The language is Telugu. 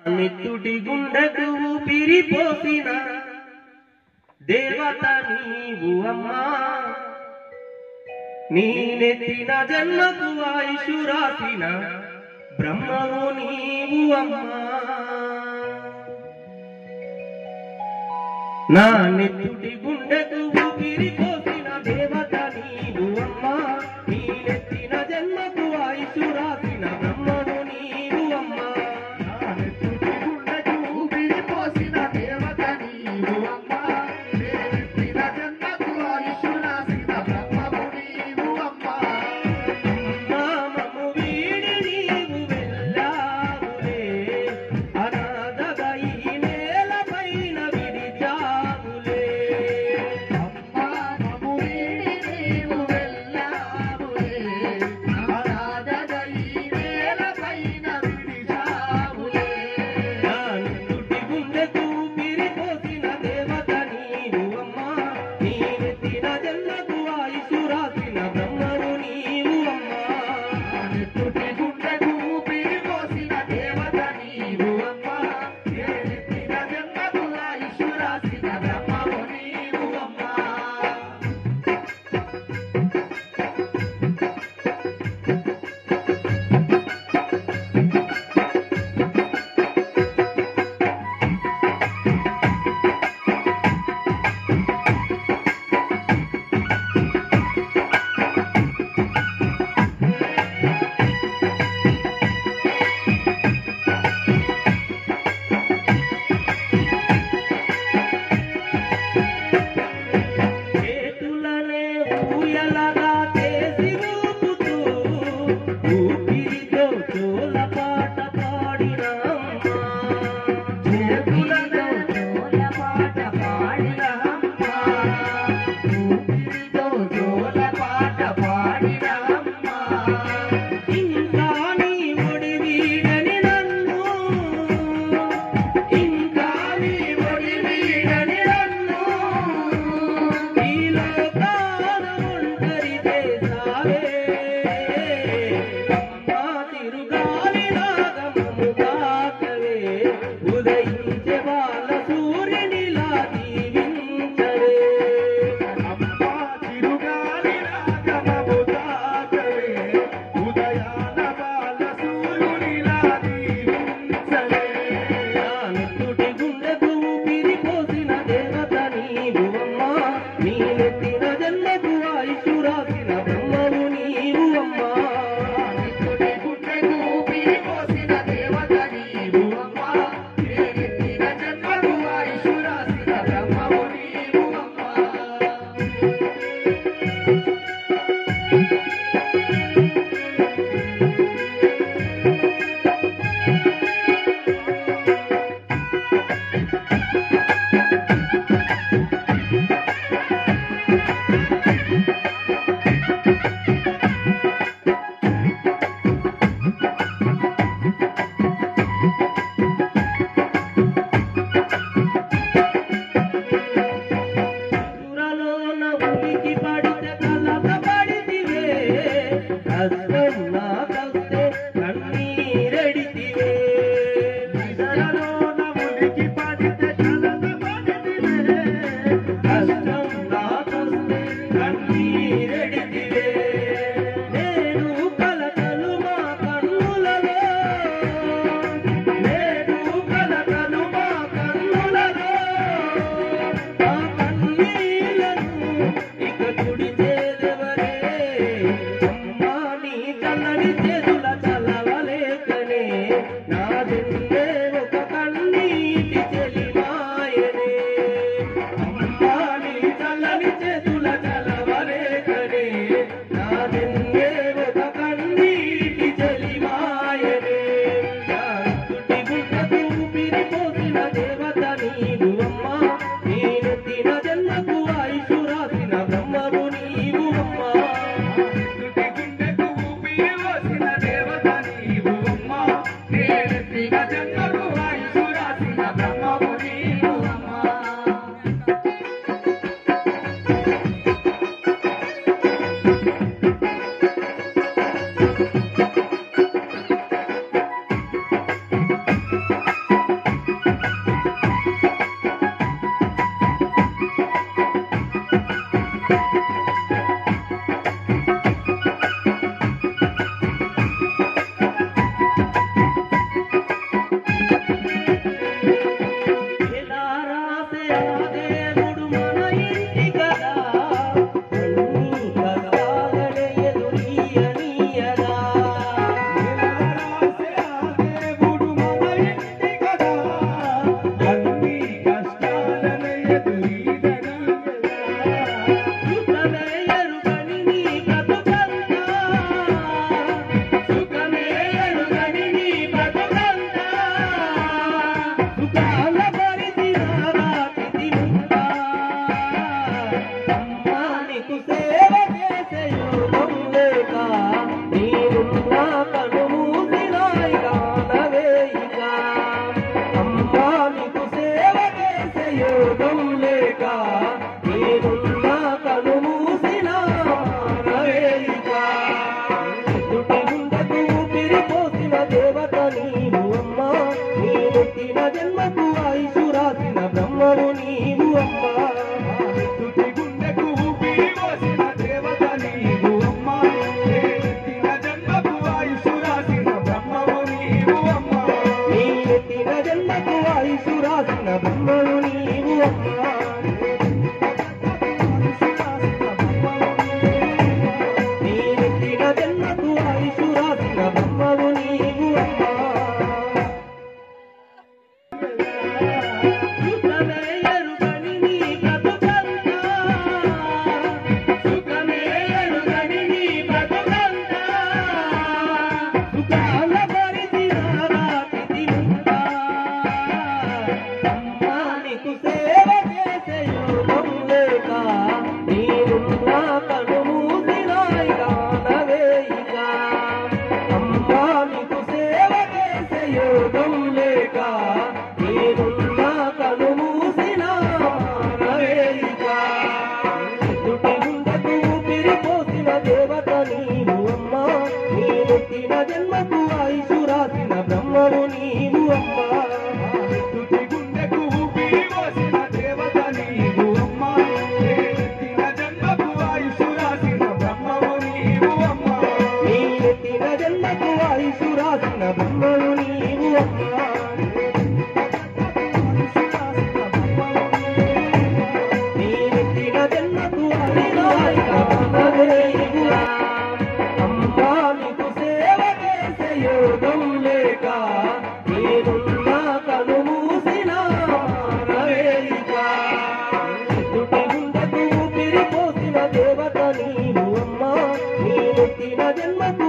నిత్తుడి గుండెకు ఊపిరిపోసిన దేవత నీవు అమ్మా, నీ నెత్తిన జన్మకు ఆయుషు రాసిన బ్రహ్మవు నీవు అమ్మా. నా నెత్తుడి గుండెకు ఊపిరిపోసిన దేవత నీవు అమ్మా, నీ నెత్తిన జన్మకు ఆయుషు రాసిన బ్రహ్మవు నీవు అమ్మా. నా అమ్మా నీకు సేవ చేసే యోగం లేక నేనున్నా కను మూసినా నవేయిక తుటి గుండెకు ఊపిరిపోసిన దేవత నీవు అమ్మా నీ నెత్తిన జన్మకు ఆయుషు రాసిన బ్రహ్మవు నీవు అమ్మా తుటి గుండెకు ఊపిరిపోసిన దేవత నీవు అమ్మా నీ నెత్తిన జన్మకు ఆయుషు రాసిన బ్రహ్మవు నీవు అమ్మా నీ నెత్తిన జన్మకు ఆయుషు రాసిన బ్రహ్మవు నీవు అమ్మా నీ నెత్తిన జన్మకు ఆయుషు రాసిన బ్రహ్మవు నీవు అమ్మా సుఖమే ఎరుగని నీ బ్రతుకంతా సుఖమే ఎరుగని నీ బ్రతుకంతా సుఖాల పరిచిన రాతి ఉంటా అమ్మా నీకు సేవ చేసే యోగం లేక నేనున్నా కను మూసినాయిగా నవేయిక అమ్మా నీకు సేవ చేసే యోగం లేక నేనున్నా కను మూసినా నవేయిక తుటి గుండెకు ఊపిరిపోసిన దేవత నీవు అమ్మా నీ నెత్తిన జన్మకు ఆయుషు రాసిన బ్రహ్మవు నీవు అమ్మా తుటి గుండెకు ఊపిరిపోసిన దేవత నీవు అమ్మా నీ నెత్తిన జన్మకు ఆయుషు రాసిన బ్రహ్మవు నీవు అమ్మా నీ నెత్తిన జన్మకు ఆయుషు రాసిన బ్రహ్మవు నీవు అమ్మా నీ నెత్తిన జన్మకు ఆయుషు రాసిన బ్రహ్మవు నీవు అమ్మా నీకు సేవ చేసే యోగం లేక నేనున్నా కను మూసినా నవేయిక తుటి గుండెకు ఊపిరిపోసిన దేవత నీవు అమ్మా నీ నెత్తిన జన్మకు